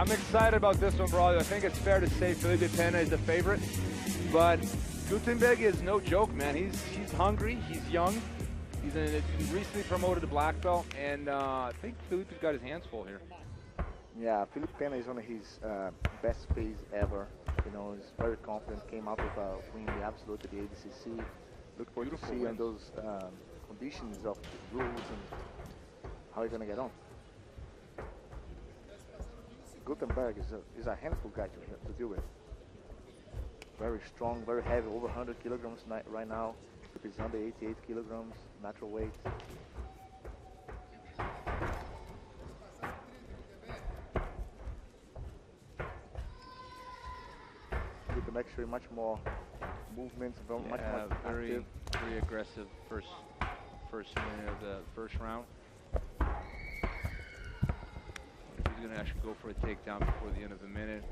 I'm excited about this one, brother. I think it's fair to say Felipe Pena is the favorite, but Gutenberg is no joke, man. He's hungry, he's young, he's recently promoted to black belt, and I think Felipe's got his hands full here. Yeah, Felipe Pena is on his best phase ever. You know, he's very confident, came out with a win the absolute at the ADCC. Look forward to see on those conditions of the rules and how he's going to get on. Gutenberg is a handful guy to deal with. Very strong, very heavy, over 100 kilograms right now. He's under 88 kilograms, natural weight. Gutenberg showing much more movements, much more active. Very aggressive first minute of the first round. He's going to actually go for a takedown before the end of the minute.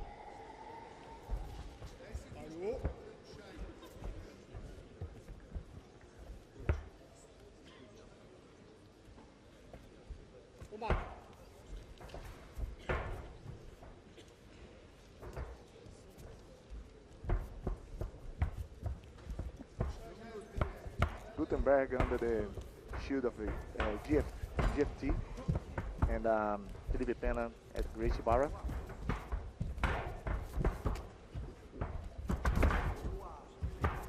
Gutenberg under the shield of the GFT, and Felipe Pena at Gracie Barra.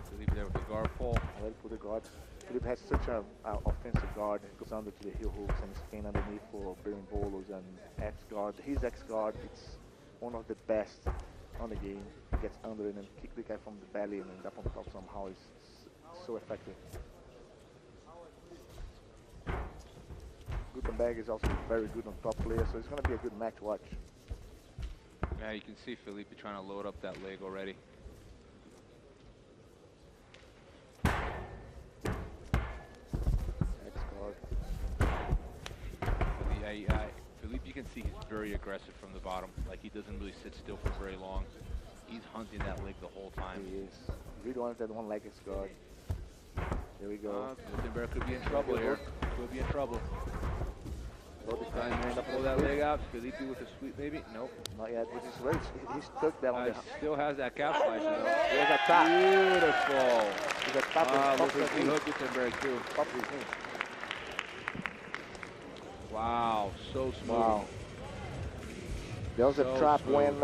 Felipe there with the guard pull. Ready for the guard. Felipe has such an offensive guard. He goes under to the heel hooks and spin underneath for Baron Bolos and X-guard. His X-guard, it's one of the best on the game. He gets under and then kick the guy from the belly and then up on top somehow. It's so effective. Gutenberg is also very good on top player, so it's going to be a good match to watch. Yeah, you can see Felipe trying to load up that leg already. X-guard. Yeah, Felipe, you can see he's very aggressive from the bottom. Like, he doesn't really sit still for very long. He's hunting that leg the whole time. He is. Really wants that one leg X-guard. There we go. Gutenberg could be in trouble here. Could be in trouble. Trying to pull that leg out. Felipe with a sweep, maybe? Nope. Not yet. He's stuck down on the... Still has that calf slice, though. There's a tap. Beautiful. He's a tap. Looks like he hooked Gutenberg, too. Wow, so smooth. Wow. There was a trap when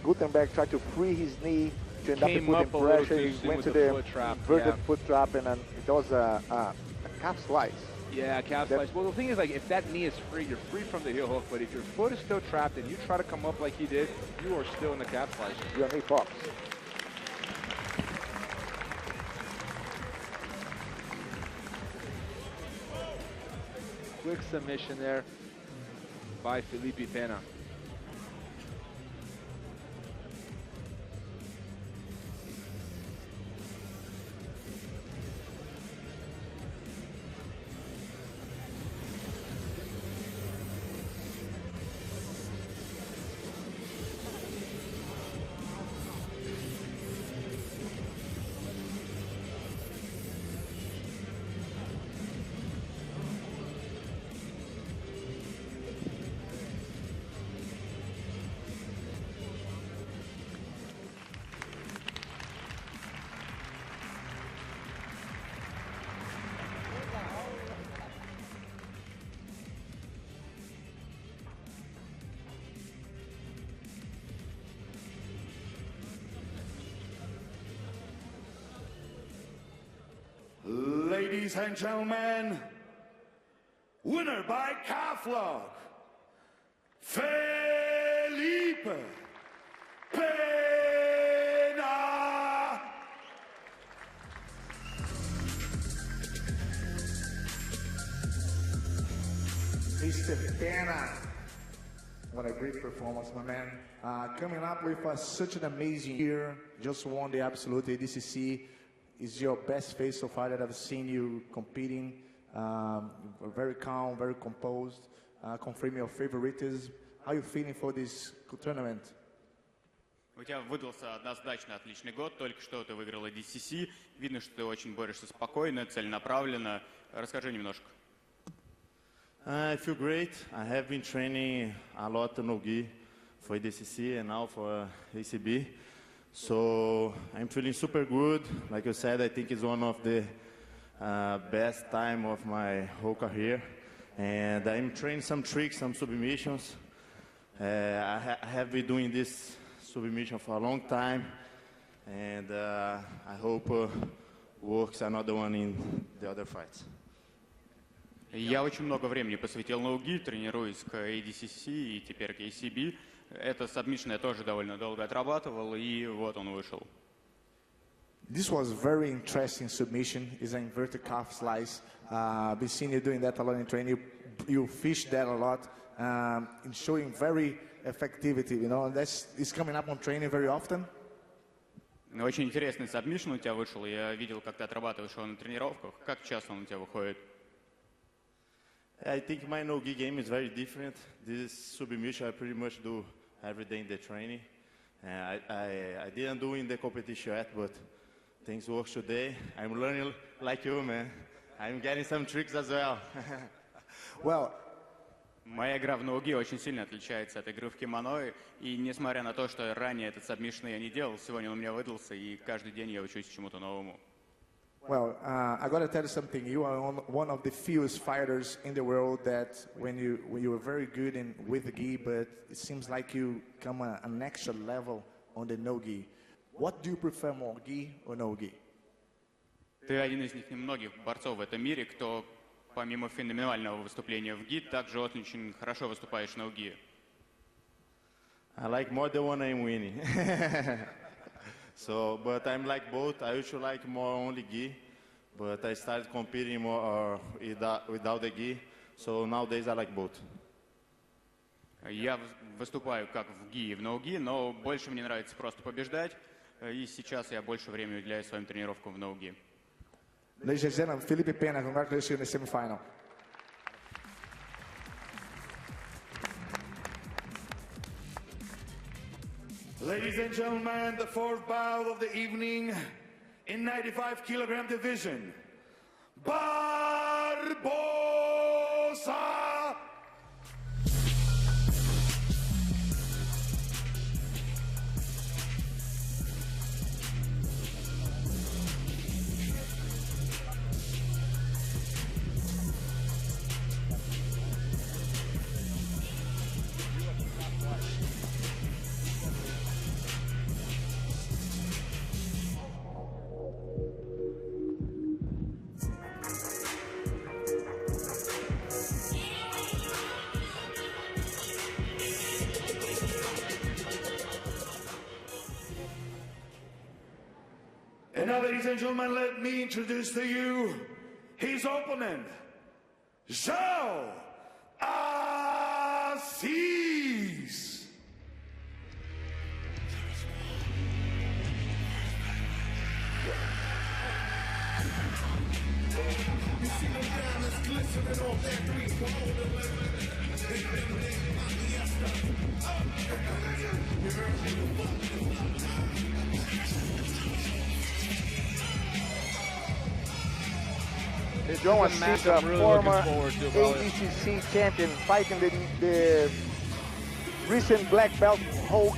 Gutenberg tried to free his knee to end up putting pressure. He went to the inverted foot trap, and then it was a calf slice. Yeah, calf slice. Well, the thing is, like, if that knee is free, you're free from the heel hook. But if your foot is still trapped and you try to come up like he did, you are still in the calf slice. Your knee pops. Quick submission there by Felipe Pena. Ladies and gentlemen, winner by calf lock, Felipe Pena. Mr. Pena, what a great performance, my man. Coming up with such an amazing year, just won the absolute ADCC. Is your best face so far that I've seen you competing. Very calm, very composed. Confirm your favoritism. How are you feeling for this tournament? У тебя выдался однозначно отличный год. Только что ты выиграл ADCC. Видно, что ты очень борешься спокойно, целенаправленно. Расскажи немножко. I feel great. I have been training a lot no gi for ADCC and now for ACB. So I'm feeling super good. Like you said, I think it's one of the best time of my whole career. And I'm training some tricks, some submissions. I have been doing this submission for a long time. And I hope works another one in the other fights. Я очень много времени посвятил ноуги, тренируясь к ADCC и теперь к ACB. Это сабмишн я тоже довольно долго отрабатывал, и вот он вышел. This was very interesting submission. It's an inverted calf slice. Been seeing you doing that a lot in training. You fish that a lot. And showing very effectivity. You know, it's coming up on training very often. Очень интересный сабмишн у тебя вышел. Я видел, как ты отрабатываешь его на тренировках. Как часто он у тебя выходит? I think my no-gi game is very different. This submission I pretty much do every day in the training. I didn't do in the competition yet, but things work today. I'm learning like you, man. I'm getting some tricks as well. Well, моя игра в ноуги очень сильно отличается от игры в кимоно, и несмотря на то, что ранее этот сабмишн я не делал, сегодня он у меня выдался, и каждый день я учусь чему-то новому. Well, I got to tell you something. You are one of the fewest fighters in the world that when you were very good with the gi, but it seems like you come an extra level on the no gi. What do you prefer more, gi or no gi? Ты один из немногих борцов в этом мире, кто помимо феноменального выступления в ги, также очень хорошо выступаешь на уги. I like more the one I'm winning. So, but I'm like both. I used to like more only gi, but I started competing more without the gi. So nowadays I like both. Я выступаю как в ги и в ноуги, но больше мне нравится просто побеждать, и сейчас я больше времени уделяю своим тренировкам в ноуги. Ladies and gentlemen, Felipe Pena, congratulations in the semifinal. Ladies and gentlemen, the fourth bout of the evening in 95 kilogram division. Barbosa! And now, ladies and gentlemen, let me introduce to you his opponent, João Assis. João Assis, a former ADCC champion, fighting the recent black belt Hulk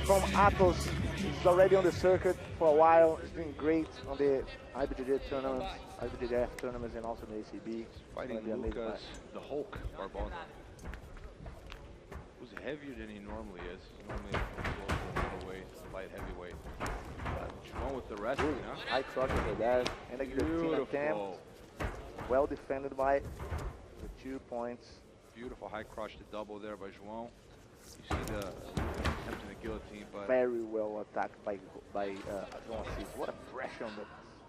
from Santos. He's already on the circuit for a while. He's doing great on the IBJJ tournaments, IBJJF tournaments, and also the ACB. Fighting Lucas, the Hulk Barbosa. Who's heavier than he normally is. He's normally a middleweight, light heavyweight. João with the wrestling, huh? High crotch over there, and a guillotine attempt. Well defended by the 2 points. Beautiful high crotch to double there by João. You see the attempting the guillotine, but very well attacked by João Assis. What a pressure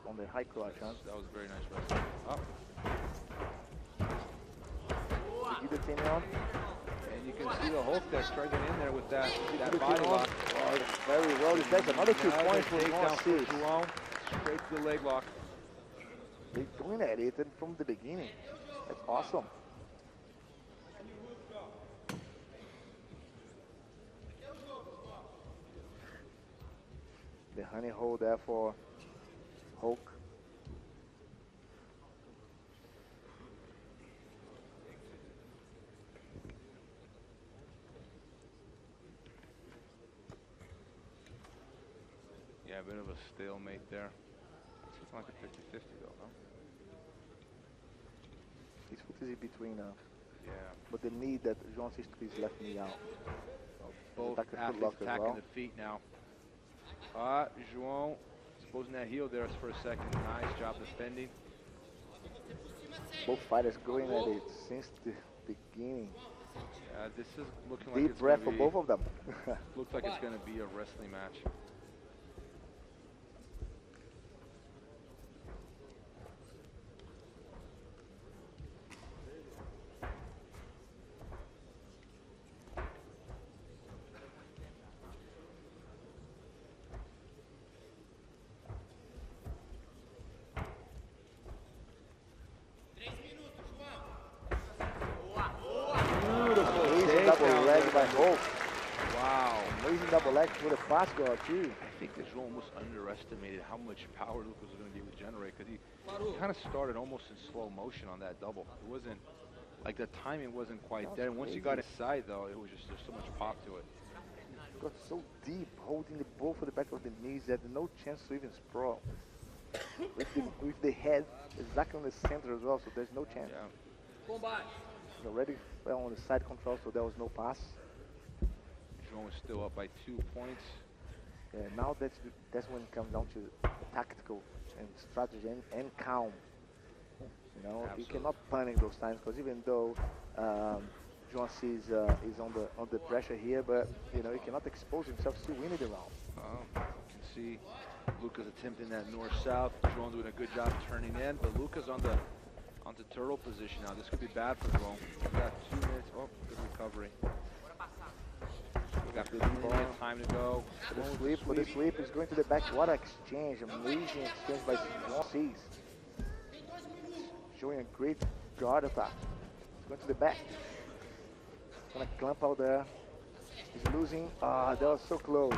on the high crotch, huh? That was very nice wrestling. Up. The guillotine on. And you can see the Hulk there struggling in there with that body on. lock. Oh, very well. That's another 2 points for João Assis. Straight to the leg lock. They're doing at it from the beginning. That's awesome. The honey hole there for Hulk. Yeah, a bit of a stalemate there. It's looking like a 50-50 though, no? His foot is in between, Yeah. but the knee that João sees to his left knee out. Both Attack the athletes footlock as attacking well. the feet now. João exposing that heel there for a second. Nice job defending. Both fighters going at it since the beginning. This is looking like Deep it's breath for gonna be, both of them. looks like it's going to be a wrestling match. Amazing double leg by Hope. Wow. Amazing double leg for the pass guard too. I think that João almost underestimated how much power Lucas was going to be able to generate because he kind of started almost in slow motion on that double. It wasn't, like the timing wasn't quite there. And once he got inside though, it was just, there's so much pop to it. Got so deep, holding the ball for the back of the knees that no chance to even sprawl. with the head exactly on the center as well, so there's no chance. Yeah. Already fell on the side control, so there was no pass. João is still up by 2 points. Yeah, now that's when it comes down to tactical and strategy and calm. You know, Absolutely. you cannot panic those times because even though João is on the pressure here, but you know he cannot expose himself, still winning the round. You can see Lucas attempting that north-south. João doing a good job turning in, but Lucas on the turtle position now. This could be bad for João. We got 2 minutes. Oh, good recovery. We got 15 minutes time to go. For the sweep is going to the back. What an exchange! Amazing exchange by João Cis. Showing a great guard attack. It's going to the back. Gonna clamp out there. He's losing. That was so close.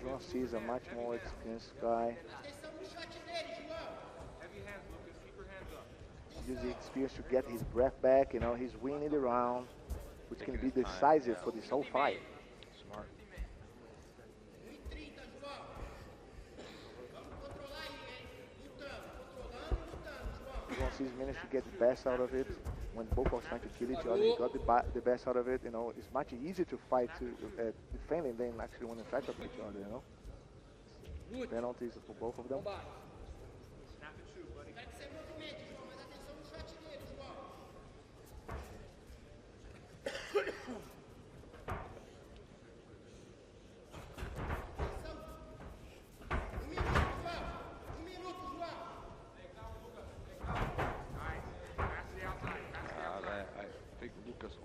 João Cis is a much more experienced guy. Use the experience to get his breath back. You know, he's winning the round, which can be decisive for this whole fight. Smart. João Cis managed to get the best out of it. When both was trying to kill each other, he got the best out of it. You know, it's much easier to fight to defending than actually when they try to each other. You know, penalties for both of them.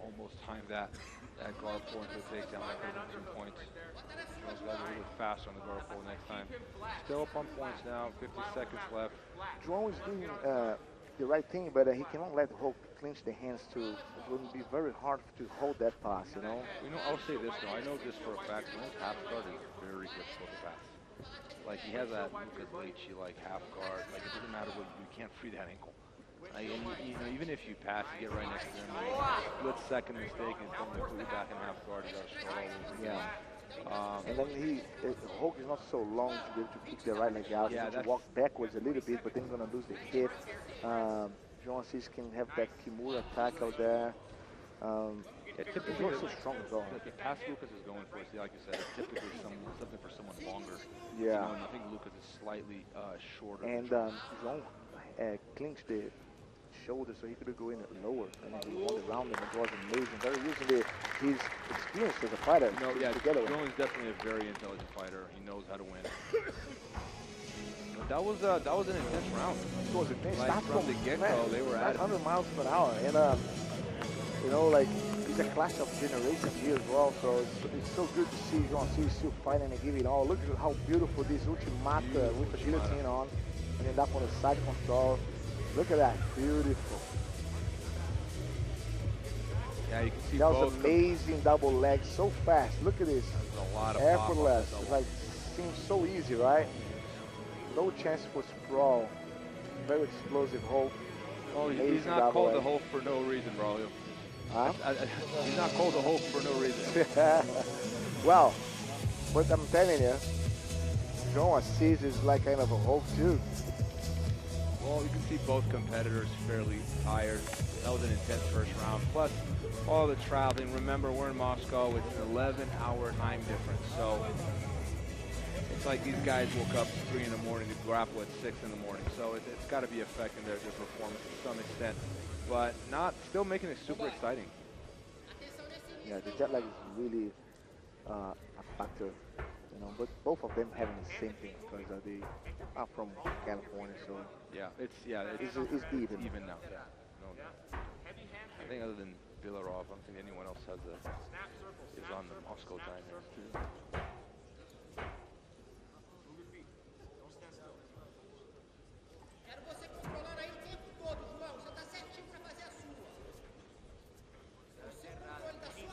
Almost timed that guard pull into a takedown. That could have been 2 points. João's got to be a little bit faster on the guard pull next time. Still up on points now. 50 seconds left. João is doing the right thing, but he cannot let Hope clinch the hands too. It would be very hard to hold that pass, you know. I'll say this though. I know this for a fact. João's half guard is very difficult to pass. Like he has that Lucas Leite like half guard. Like it doesn't matter what you can't free that ankle. And you know, even if you pass, you get right next to him. Split second mistake and it's going to put you back in half guard. You got to start all over again. And then Hulk is not so long to be able to kick the right leg out. Yeah, he needs to walk backwards a little bit, but then he's going to lose the hip. João Cis can have that Kimura attack out there. He's not so strong as well. The pass Lucas is going for, like you said, it's typically something for someone longer. Yeah. And I think Lucas is slightly shorter. And João clinched the shoulder so he could go in lower, and he won the round, and it was amazing. Very using his experience as a fighter. Together. João is definitely a very intelligent fighter. He knows how to win. But that was an intense round. It was intense. Like from the get-go, they were at 100 miles per hour, and you know, like it's a clash of generations here as well. So it's so good to see João Cis still fighting and giving it all. Look at how beautiful this ultimata with the guillotine on, and end up on the side control. Look at that, beautiful. Yeah, you can see that was amazing double leg, so fast. Look at this. That's a lot of effortless. Like seems so easy, right? no chance for sprawl. Very explosive Hulk. Oh, he's Amazing not double called the leg. Hulk for no reason, Braulio. Huh? He's not called the Hulk for no reason. Well, but I'm telling you, João Assis is like kind of a Hulk too. Well, you can see both competitors fairly tired. That was an intense first round. Plus, all the traveling. Remember, we're in Moscow. It's an 11-hour time difference. So it's like these guys woke up 3 in the morning to grapple at 6 in the morning. So it's got to be affecting their performance to some extent. But still making it super exciting. Yeah, the jet lag is really a factor, you know. But both of them having the same thing because they are from California, so It's even now. Yeah. No. I think other than Bilarov, I don't think anyone else is on the Moscow time here. Quero você controlando aí o tempo todo, João. Você tá certinho pra fazer a sua. Você controle da sua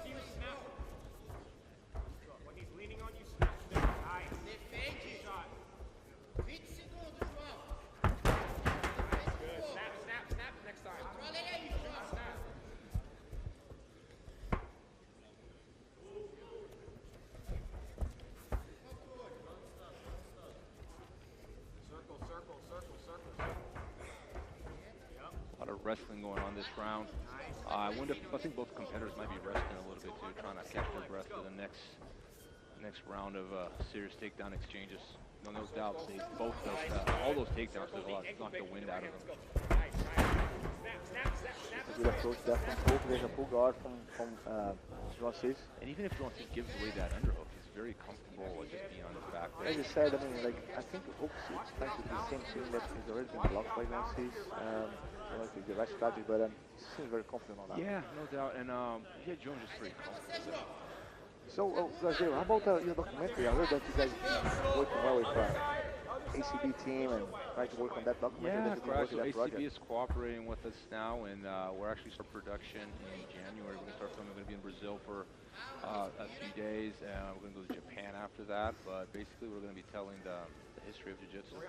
posição aí, João. Defende. 20 segundos, João. Snap next time. Controla ele aí, João. A lot of wrestling going on this round. I think both competitors might be resting a little bit too, trying to catch their breath for the next round of serious takedown exchanges. No doubt, all those takedowns did a lot, knocked the wind out of them. a good approach there from Hulk. There's a full guard from João Assis. And even if João Assis gives away that underhook, he's very comfortable with just being on his back. As you said, I mean, like, I think Hulk is trying to do the same thing that has already been blocked by João Assis. Like the right strategy, but he seems very confident on that. Yeah, no doubt. And Jones is very comfortable. So, Brazil, how about your documentary? I heard that you guys working well with ACB team and trying to work on that documentary. Yeah, that you've been correct. working So on that ACB project. is cooperating with us now, and we're actually start production in January. We're going to start filming. We're going to be in Brazil for a few days, and we're going to go to Japan after that. But basically, we're going to be telling the history of jiu-jitsu.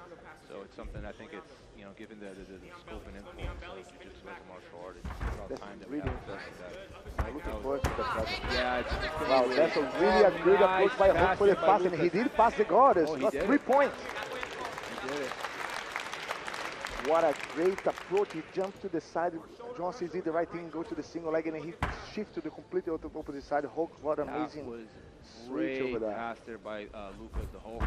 So it's something I think it's, you know, given the scope and influence of jiu-jitsu as a martial art, it's about That's time that really we have interesting. that. I'm looking forward to that project. Yeah, it's Wow, that's a really a good approach by Hulk for the pass, and he did pass the guard. It's got 3 points. He did it. What a great approach. He jumped to the side. João Assis did the right thing, go to the single leg, and then he shifted to the completely opposite side. Hulk, what amazing That was switch over great there. pass there by Lucas, the Hulk.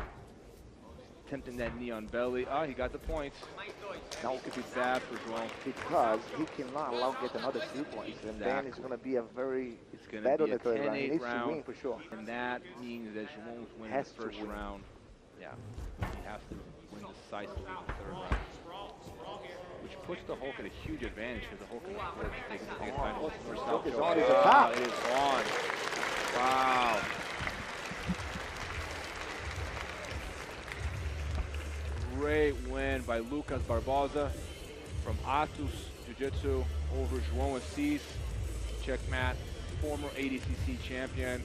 Tempting that knee on belly. Oh, he got the points. Now it could be bad for João. Because he cannot allow to get another 3 points, and then it's going to be a very It's going bad to on be a the third round. He 10-8 needs to round, win for sure. and that means that João's winning Has the to first win. round. Yeah, he has to win decisively the third round. Which puts the Hulk at a huge advantage because the Hulk can afford to take the title for South. Hulk is on his attack. It is on. Wow. Great win by Lucas Barbosa from Atus Jiu-Jitsu over João Assis. Checkmate, former ADCC champion,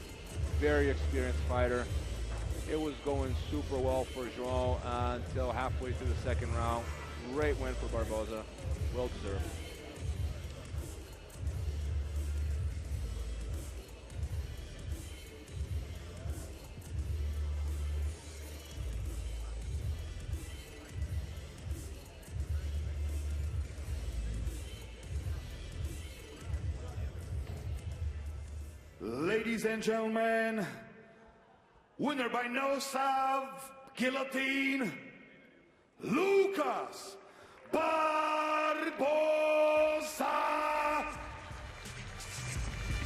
very experienced fighter. It was going super well for João until halfway through the second round. Great win for Barbosa, well deserved. Ladies and gentlemen, winner by nose of guillotine, Lucas